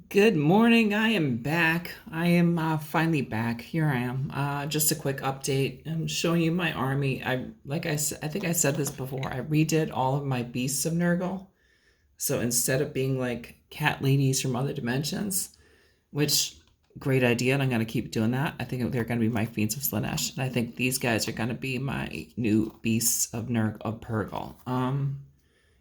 Good morning. I am back. I am finally back. Here I am. Just a quick update. I'm showing you my army. I think I said this before. I redid all of my beasts of Nurgle. So instead of being like cat ladies from other dimensions, which great idea, and I'm gonna keep doing that. I think they're gonna be my Fiends of Slanesh, and I think these guys are gonna be my new beasts of Purrgle.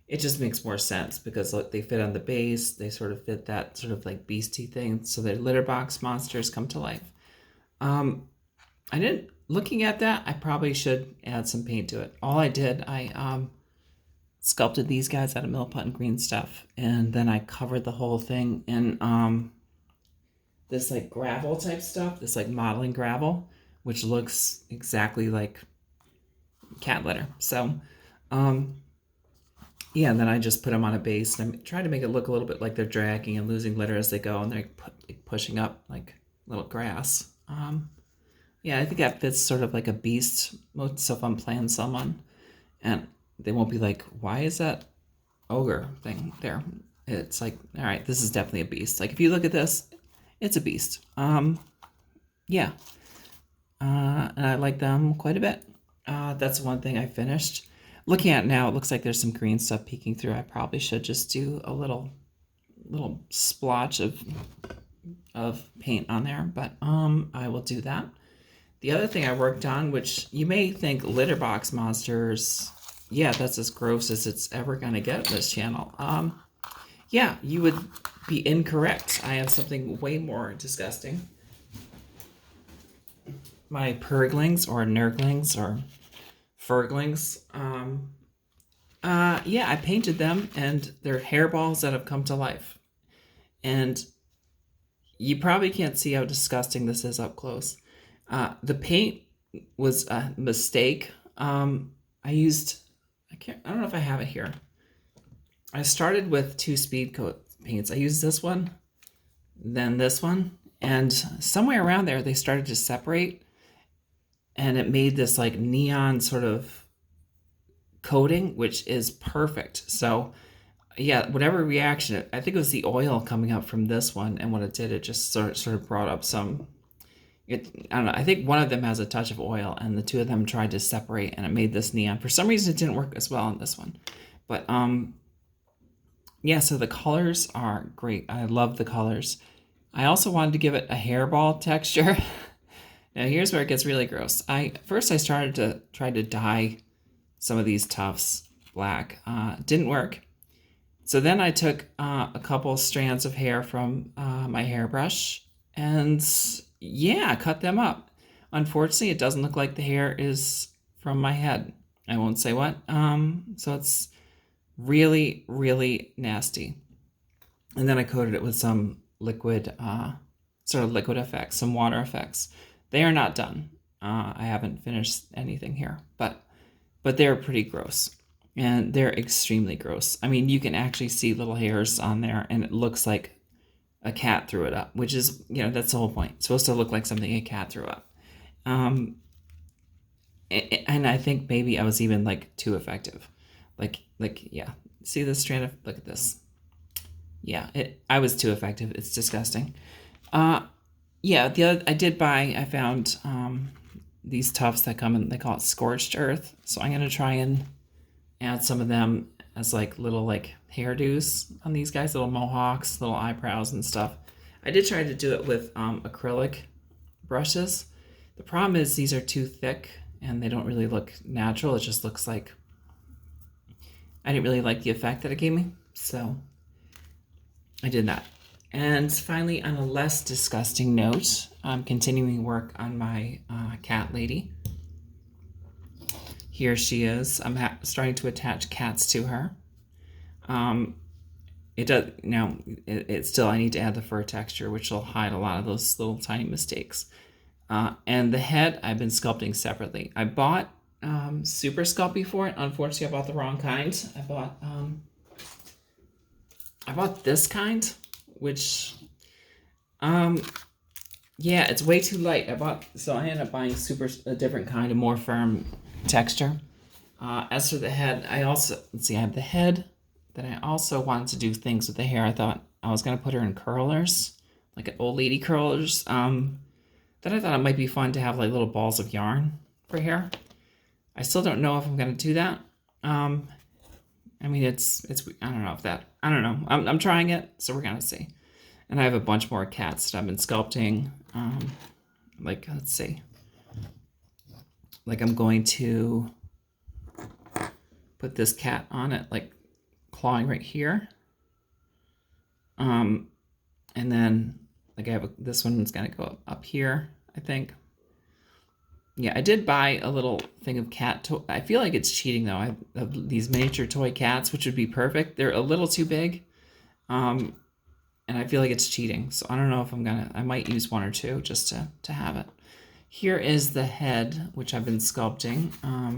It just makes more sense because look, they fit on the base. They sort of fit that sort of like beastie thing. So their litter box monsters come to life. Um, I didn't looking at that. I probably should add some paint to it. All I did, I sculpted these guys out of milliput and green stuff, and then I covered the whole thing in this like gravel type stuff, this like modeling gravel, which looks exactly like cat litter. So, yeah, and then I just put them on a base, and I'm trying to make it look a little bit like they're dragging and losing litter as they go, and they're pushing up like little grass. Yeah, I think that fits sort of like a beast. So if I'm playing someone, and they won't be like, "Why is that ogre thing there?" It's like, all right, this is definitely a beast. Like if you look at this, it's a beast. Yeah, and I like them quite a bit. That's one thing I finished. Looking at it now, it looks like there's some green stuff peeking through. I probably should just do a little splotch of paint on there, but I will do that. The other thing I worked on, which you may think litter box monsters, yeah, that's as gross as it's ever gonna get on this channel. Yeah, you would be incorrect. I have something way more disgusting. My Purglings or Nurglings or Furglings. Yeah, I painted them, and they're hairballs that have come to life. And you probably can't see how disgusting this is up close. The paint was a mistake. I used, I don't know if I have it here. I started with two speed coat paints. I used this one, then this one, and somewhere around there they started to separate, and it made this like neon sort of coating, which is perfect. So yeah, whatever reaction, I think it was the oil coming up from this one, and what it did, it just sort of brought up some, I don't know, I think one of them has a touch of oil, and the two of them tried to separate, and it made this neon. For some reason, it didn't work as well on this one. But yeah, so the colors are great. I love the colors. I also wanted to give it a hairball texture. Now here's where it gets really gross. First I started to try to dye some of these tufts black. Didn't work. So then I took a couple strands of hair from my hairbrush, and yeah, cut them up. Unfortunately, it doesn't look like the hair is from my head. I won't say what. So it's really, really nasty. And then I coated it with some liquid, sort of liquid effects, some water effects. They are not done. I haven't finished anything here, but they're pretty gross, and they're extremely gross. I mean, you can actually see little hairs on there, and it looks like a cat threw it up, which is, that's the whole point. It's supposed to look like something a cat threw up. And I think maybe I was even like too effective. Yeah. See this strand of, look at this. Yeah, I was too effective. It's disgusting. Yeah, I found these tufts that come in, they call it scorched earth. So I'm gonna try and add some of them as like little like hairdos on these guys, little mohawks, little eyebrows and stuff. I did try to do it with acrylic brushes. The problem is these are too thick and they don't really look natural. It just looks like, I didn't really like the effect that it gave me, so I did that. And finally, on a less disgusting note, I'm continuing work on my cat lady. Here she is. I'm starting to attach cats to her. It does now. It's still, I need to add the fur texture, which will hide a lot of those little tiny mistakes. And the head I've been sculpting separately. I bought Super Sculpey for it. Unfortunately, I bought the wrong kind. I bought this kind, which yeah, it's way too light. So I ended up buying a different kind, a more firm texture. As for the head, I have the head. Then I also wanted to do things with the hair. I thought I was gonna put her in curlers, like an old lady curlers. Then I thought it might be fun to have like little balls of yarn for hair. I still don't know if I'm gonna do that. I mean, it's I don't know if that, I don't know. I'm trying it, so we're gonna see. And I have a bunch more cats that I've been sculpting. Like, let's see. Like, I'm going to put this cat on it, like clawing right here. And then, like, I have this one's gonna go up here, I think. Yeah, I did buy a little thing of cat toy. I feel like it's cheating though. I have these miniature toy cats, which would be perfect. They're a little too big. And I feel like it's cheating. So I don't know if I might use one or two just to have it. Here is the head, which I've been sculpting. I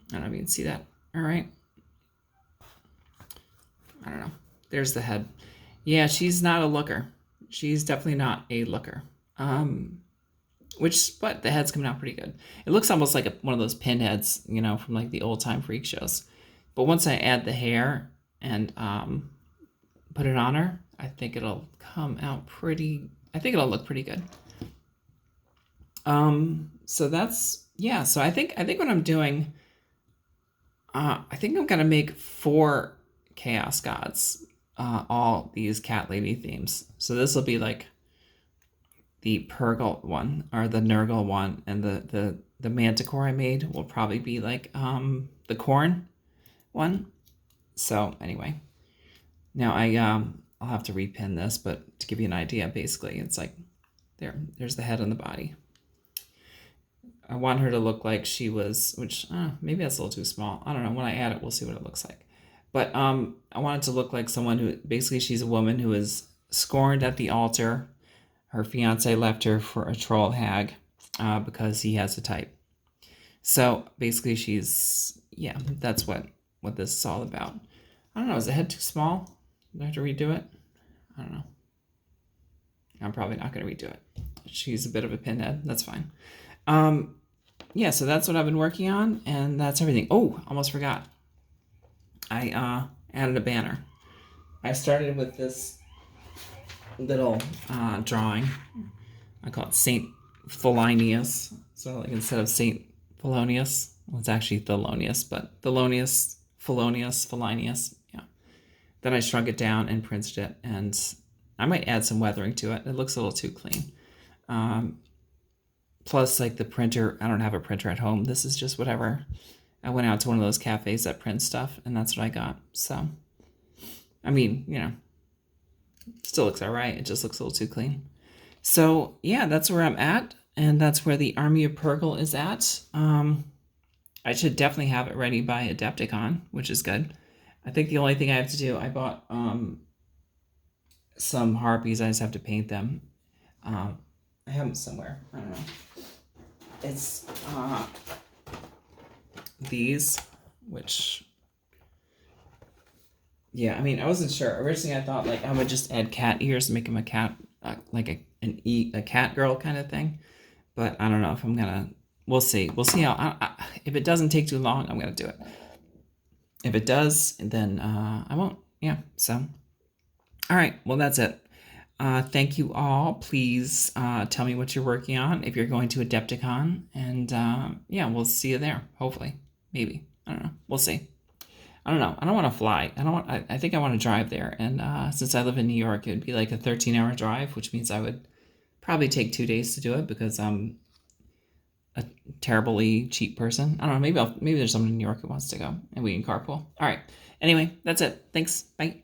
don't know if you can see that. All right. I don't know. There's the head. Yeah, she's not a looker. She's definitely not a looker. But the head's coming out pretty good. It looks almost like one of those pinheads, you know, from like the old time freak shows. But once I add the hair and put it on her, I think it'll come out I think it'll look pretty good. So that's, yeah. So I think what I'm doing, I think I'm gonna make 4 Chaos Gods, all these cat lady themes. So this will be like the Purrgle one, or the Nurgle one, and the Manticore I made will probably be like the Corn one. So anyway, now I'll have to repin this, but to give you an idea, basically it's like there's the head and the body. I want her to look like she was, which maybe that's a little too small. I don't know. When I add it, we'll see what it looks like. But I want it to look like someone who, basically she's a woman who is scorned at the altar. Her fiance left her for a troll hag because he has a type. So basically yeah, that's what this is all about. I don't know, is the head too small? Do I have to redo it? I don't know. I'm probably not going to redo it. She's a bit of a pinhead. That's fine. Yeah, so that's what I've been working on, and that's everything. Oh, almost forgot. I added a banner. I started with this little drawing. I call it Saint Thelonious. So like instead of Saint Polonius, well, it's actually Thelonious, but Thelonious, Felonius, yeah. Then I shrunk it down and printed it, and I might add some weathering to it. It looks a little too clean. Plus, like the printer, I don't have a printer at home. This is just whatever. I went out to one of those cafes that print stuff, and that's what I got. So, I mean, you know, still looks all right. It just looks a little too clean. So, yeah, that's where I'm at, and that's where the Army of Purrgle is at. I should definitely have it ready by Adepticon, which is good. I think the only thing I have to do, I bought some harpies. I just have to paint them. I have them somewhere. I don't know. It's these, which, yeah, I mean, I wasn't sure. Originally, I thought like I would just add cat ears and make him a cat, like a cat girl kind of thing. But I don't know if I'm gonna. We'll see. We'll see how. If it doesn't take too long, I'm gonna do it. If it does, then I won't. Yeah. So, all right. Well, that's it. Thank you all. Please tell me what you're working on if you're going to Adepticon. And yeah, we'll see you there. Hopefully. Maybe. I don't know. We'll see. I don't know. I don't want to fly. I think I want to drive there. And since I live in New York, it would be like a 13-hour drive, which means I would probably take 2 days to do it because I'm a terribly cheap person. I don't know. Maybe there's someone in New York who wants to go and we can carpool. All right. Anyway, that's it. Thanks. Bye.